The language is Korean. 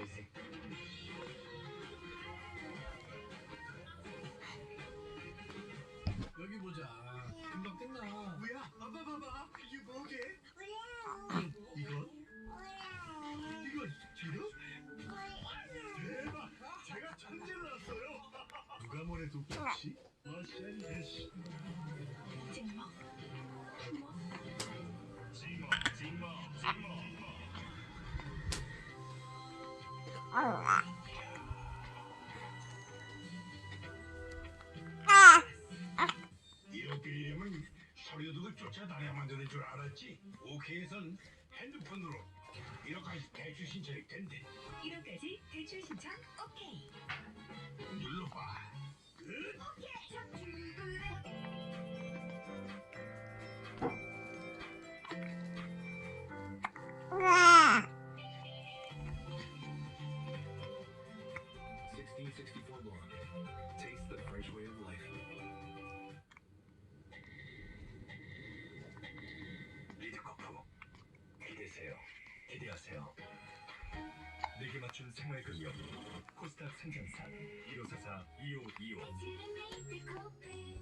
amazing. 여기 보자. 금방 끝나. 뭐야? 봐봐. 이게 뭐게? 이건? 이건 지금? 대박! 제가 천재를 났어요. 누가 뭐래도 역시 머신대시. 징어. 이렇게 이러면 서류도 쫓아다녀야만 되는 줄 알았지? 오케이에선 핸드폰으로 1억까지 대출 신청이 된대. 1억까지 대출 신청 오케이. 눌러봐. Taste the French way of life. 리드커프 기대하세요. 내게 맞춘 생활 근력 코스닥 생산사 1544-2525